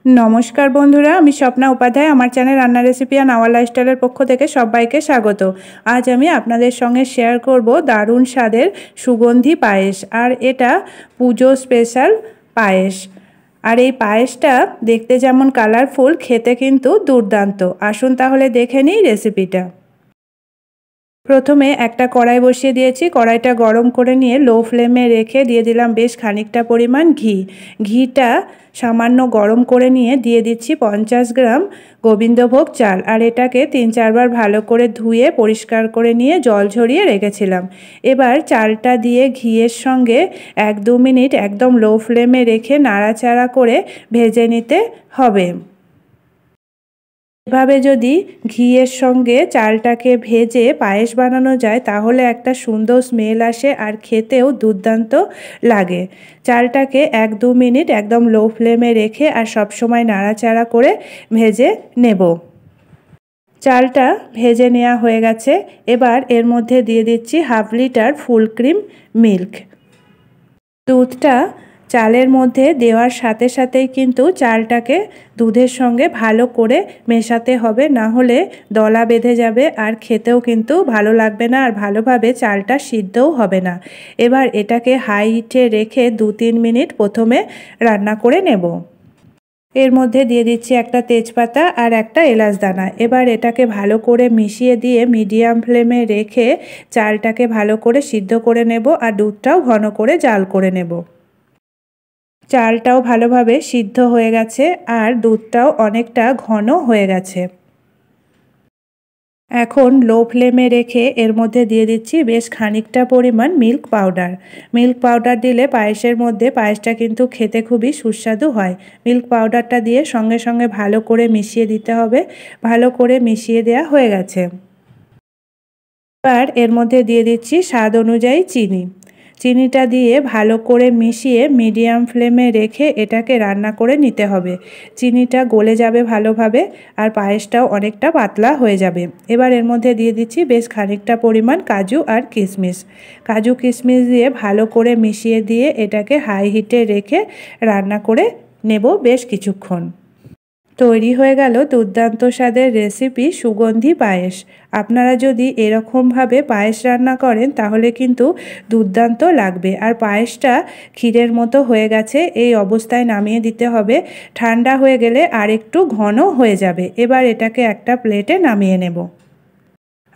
नमस्कार बंधुरा आमी स्वप्ना उपाध्याय आमार चैनल रान्ना रेसिपि एंड आवर लाइफस्टाइलेर पक्ष थेके सबाइके स्वागत। आज आमी आपनादेर संगे शेयर करब दारुण स्वादेर सुगंधी पायेस और एटा पुजो स्पेशल पायेस। और ये पायेसटा देखते जेमन कालारफुल खेते किन्तु दुर्दान्त। आसुन ताहले देखे निई रेसिपिटा। प्रथमे एक कड़ाई बसिए दिएछि, कड़ाईटा गरम करे निये लो फ्लेमे रेखे दिए दिलाम बेश खानिकटा परिमाण घी। घीटा सामान्य गरम करे निये दिए दिচ্ছি 50 ग्राम गोविंदभोग चाल और एटाके 3-4 बार भालो करे धुए परिष्कार करे निये जल झरिए रेखेछिलाम। एबार चालटा दिए घियेर संगे 1-2 मिनिट एकदम लो फ्लेमे रेखे नाड़ाचाड़ा करे भेजे निते हबे। एभाবে যদি ঘিয়ের সঙ্গে চালটাকে ভেজে পায়েস বানানো যায় তাহলে একটা সুন্দর স্মেল আসে আর খেতেও দুর্দান্ত লাগে। চালটাকে 1-2 মিনিট একদম লো ফ্লেমে রেখে আর সব সময় নাড়াচাড়া করে ভেজে নেব। চালটা ভেজে নেওয়া হয়ে গেছে। এবার এর মধ্যে দিয়ে দিচ্ছি half litre full cream milk. দুধটা চালের মধ্যে দেওয়ার সাথে সাথেই কিন্তু চালটাকে দুধের সঙ্গে ভালো করে মেশাতে হবে, না হলে দলা বেঁধে যাবে আর খেতেও কিন্তু ভালো লাগবে না আর ভালোভাবে চালটা সিদ্ধও হবে না। এবার এটাকে হাই হিটে রেখে 2-3 মিনিট প্রথমে রান্না করে নেব। এর মধ্যে দিয়ে দিচ্ছি একটা তেজপাতা আর একটা এলাচ দানা। এবার এটাকে ভালো করে মিশিয়ে দিয়ে মিডিয়াম ফ্লেমে রেখে চালটাকে ভালো করে সিদ্ধ করে নেব আর দুধটাও ঘন করে জাল করে নেব। চালটাও ভালোভাবে সিদ্ধ হয়ে গেছে আর দুধটাও অনেকটা ঘন হয়ে গেছে। এখন লো ফ্লেমে রেখে এর মধ্যে দিয়ে দিচ্ছি বেশ খানিকটা পরিমাণ মিল্ক পাউডার। মিল্ক পাউডার দিলে পায়েসের মধ্যে পায়েসটা কিন্তু খেতে খুবই সুস্বাদু হয়। মিল্ক পাউডারটা দিয়ে সঙ্গে সঙ্গে ভালো করে মিশিয়ে দিতে হবে। ভালো করে মিশিয়ে দেওয়া হয়ে গেছে। এবার এর মধ্যে দিয়ে দিচ্ছি স্বাদ অনুযায়ী চিনি। চিনিটা দিয়ে ভালো করে মিশিয়ে মিডিয়াম ফ্লেমে রেখে এটাকে রান্না করে নিতে হবে। চিনিটা গলে যাবে ভালোভাবে আর পায়েসটাও অনেকটা পাতলা হয়ে যাবে। এবার এর মধ্যে দিয়ে দিচ্ছি বেশ খানিকটা পরিমাণ কাজু আর কিশমিশ। কাজু কিশমিশ দিয়ে ভালো করে মিশিয়ে দিয়ে এটাকে হাই হিটে রেখে রান্না করে নেব বেশ কিছুক্ষণ। তৈরি হয়ে গেল দুর্দান্ত স্বাদের রেসিপি সুগন্ধি পায়েস। আপনারা যদি এরকমভাবে পায়েস রান্না করেন তাহলে কিন্তু দুর্দান্ত লাগবে। আর পায়েসটা ক্ষীরের মতো হয়ে গেছে, এই অবস্থায় নামিয়ে দিতে হবে। ঠান্ডা হয়ে গেলে আর একটু ঘন হয়ে যাবে। এবার এটাকে একটা প্লেটে নামিয়ে নেব।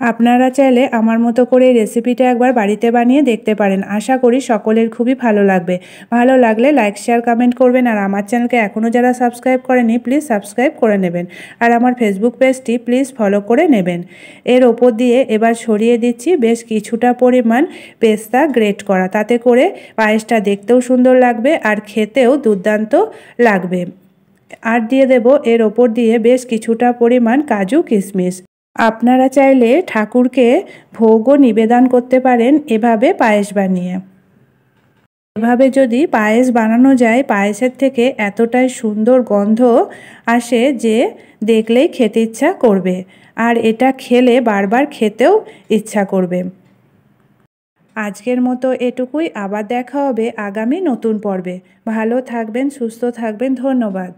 আপনারা চাইলে আমার মতো করে রেসিপিটা একবার বাড়িতে বানিয়ে দেখতে পারেন। আশা করি সকলের খুবই ভালো লাগবে। ভালো লাগলে লাইক শেয়ার কমেন্ট করবেন আর আমার চ্যানেলকে এখনও যারা সাবস্ক্রাইব করেনি প্লিজ সাবস্ক্রাইব করে নেবেন আর আমার ফেসবুক পেজটি প্লিজ ফলো করে নেবেন। এর ওপর দিয়ে এবার ছড়িয়ে দিচ্ছি বেশ কিছুটা পরিমাণ পেস্তা গ্রেট করা, তাতে করে পায়েসটা দেখতেও সুন্দর লাগবে আর খেতেও দুর্দান্ত লাগবে। আর দিয়ে দেব এর ওপর দিয়ে বেশ কিছুটা পরিমাণ কাজু কিশমিশ। আপনারা চাইলে ঠাকুরকে ভোগও নিবেদন করতে পারেন এভাবে পায়েস বানিয়ে। এভাবে যদি পায়েস বানানো যায় পায়েসের থেকে এতটাই সুন্দর গন্ধ আসে যে দেখলেই খেতে ইচ্ছা করবে আর এটা খেলে বারবার খেতেও ইচ্ছা করবে। আজকের মতো এটুকুই, আবার দেখা হবে আগামী নতুন পর্বে। ভালো থাকবেন, সুস্থ থাকবেন, ধন্যবাদ।